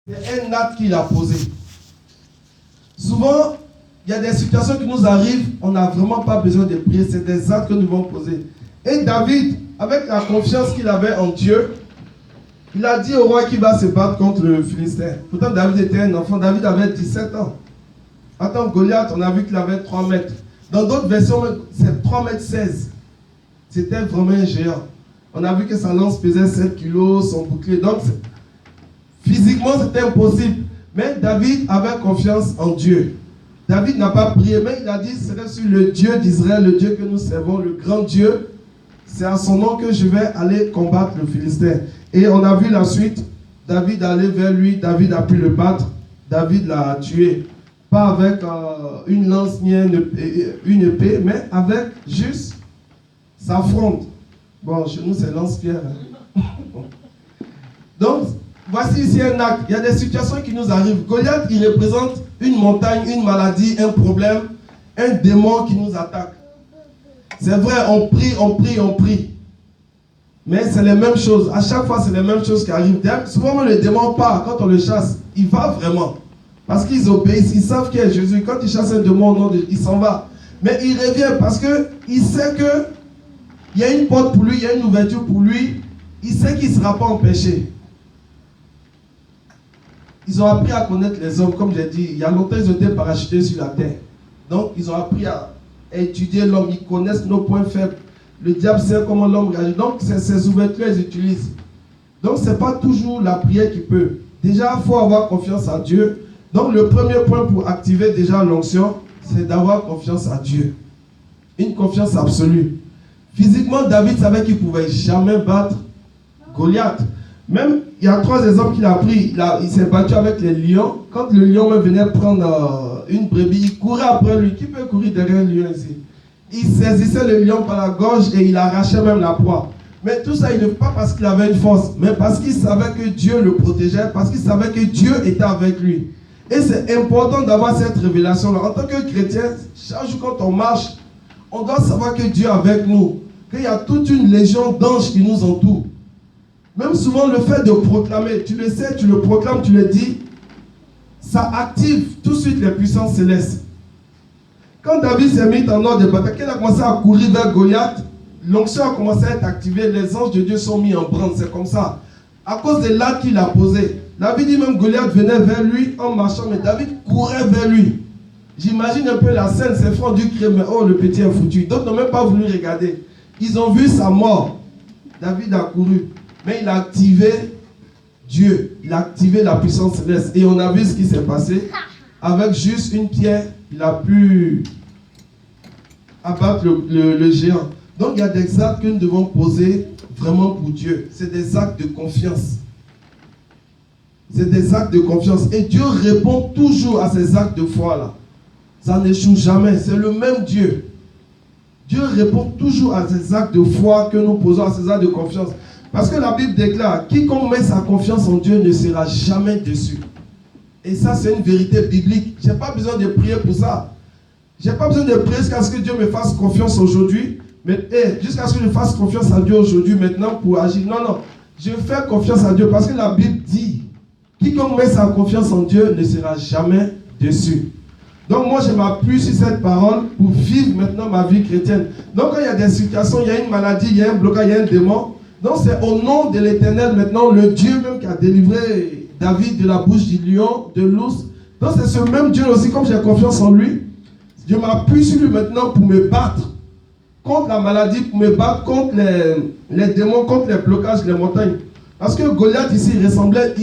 C'est un acte qu'il a posé. Souvent, il y a des situations qui nous arrivent, on n'a vraiment pas besoin de prier, c'est des actes que nous devons poser. Et David, avec la confiance qu'il avait en Dieu, il a dit au roi qu'il va se battre contre le Philistin. Pourtant, David était un enfant, David avait 17 ans. Attends, Goliath, on a vu qu'il avait 3 mètres. Dans d'autres versions, c'est 3 mètres 16. C'était vraiment un géant. On a vu que sa lance pesait 7 kilos, son bouclier. Donc, physiquement, c'était impossible. Mais David avait confiance en Dieu. David n'a pas prié, mais il a dit, c'est sur le Dieu d'Israël, le Dieu que nous servons, le grand Dieu. C'est à son nom que je vais aller combattre le Philistin. Et on a vu la suite. David allait vers lui, David a pu le battre. David l'a tué. Pas avec une lance ni une épée, mais avec juste sa fronde. Bon, chez nous, c'est lance-pierre. Hein? Donc, voici ici un acte. Il y a des situations qui nous arrivent. Goliath, il représente une montagne, une maladie, un problème, un démon qui nous attaque. C'est vrai, on prie. Mais c'est les mêmes choses. À chaque fois, c'est les mêmes choses qui arrivent. Souvent, le démon part. Quand on le chasse, il va vraiment. Parce qu'ils obéissent. Ils savent qui est Jésus. Quand il chasse un démon, il s'en va. Mais il revient parce qu'il sait qu'il y a une porte pour lui, il y a une ouverture pour lui. Il sait qu'il ne sera pas empêché. Ils ont appris à connaître les hommes. Comme j'ai dit, il y a longtemps, ils ont été parachutés sur la terre. Donc, ils ont appris à étudier l'homme. Ils connaissent nos points faibles. Le diable sait comment l'homme réagit. Donc, ces ouvertures, ils utilisent. Donc, ce n'est pas toujours la prière qui peut. Déjà, il faut avoir confiance en Dieu. Donc, le premier point pour activer déjà l'onction, c'est d'avoir confiance en Dieu. Une confiance absolue. Physiquement, David savait qu'il ne pouvait jamais battre Goliath. Même, il y a 3 exemples qu'il a pris. Il s'est battu avec les lions. Quand le lion venait prendre une brebis, il courait après lui. Qui peut courir derrière un lion ici? Il saisissait le lion par la gorge et il arrachait même la proie. Mais tout ça, il ne fait pas parce qu'il avait une force, mais parce qu'il savait que Dieu le protégeait, parce qu'il savait que Dieu était avec lui. Et c'est important d'avoir cette révélation-là. En tant que chrétien, chaque jour quand on marche, on doit savoir que Dieu est avec nous, qu'il y a toute une légion d'anges qui nous entourent. Même souvent, le fait de proclamer, tu le sais, tu le proclames, tu le dis, ça active tout de suite les puissances célestes. Quand David s'est mis en ordre de bataille, quand il a commencé à courir vers Goliath, l'onction a commencé à être activée, les anges de Dieu sont mis en branle, c'est comme ça. À cause de l'acte qu'il a posé. David dit même Goliath venait vers lui en marchant, mais David courait vers lui. J'imagine un peu la scène, ses frères du crime, mais oh le petit est foutu. D'autres n'ont même pas voulu regarder. Ils ont vu sa mort. David a couru, mais il a activé Dieu, il a activé la puissance céleste. Et on a vu ce qui s'est passé. Avec juste une pierre, il a pu abattre le géant. Donc il y a des actes que nous devons poser vraiment pour Dieu. C'est des actes de confiance. C'est des actes de confiance. Et Dieu répond toujours à ces actes de foi-là. Ça n'échoue jamais. C'est le même Dieu. Dieu répond toujours à ces actes de foi que nous posons, à ces actes de confiance. Parce que la Bible déclare, quiconque met sa confiance en Dieu ne sera jamais déçu. Et ça, c'est une vérité biblique. Je n'ai pas besoin de prier pour ça. Je n'ai pas besoin de prier jusqu'à ce que Dieu me fasse confiance aujourd'hui. Mais jusqu'à ce que je fasse confiance à Dieu aujourd'hui, maintenant, pour agir. Non, non. Je fais confiance à Dieu parce que la Bible dit, quiconque met sa confiance en Dieu ne sera jamais déçu. Donc moi, je m'appuie sur cette parole pour vivre maintenant ma vie chrétienne. Donc quand il y a des situations, il y a une maladie, il y a un blocage, il y a un démon. Donc c'est au nom de l'Éternel maintenant, le Dieu même qui a délivré David de la bouche du lion, de l'ours. Donc c'est ce même Dieu aussi, comme j'ai confiance en lui, je m'appuie sur lui maintenant pour me battre contre la maladie, pour me battre contre les démons, contre les blocages, les montagnes. Parce que Goliath ici, il ressemblait...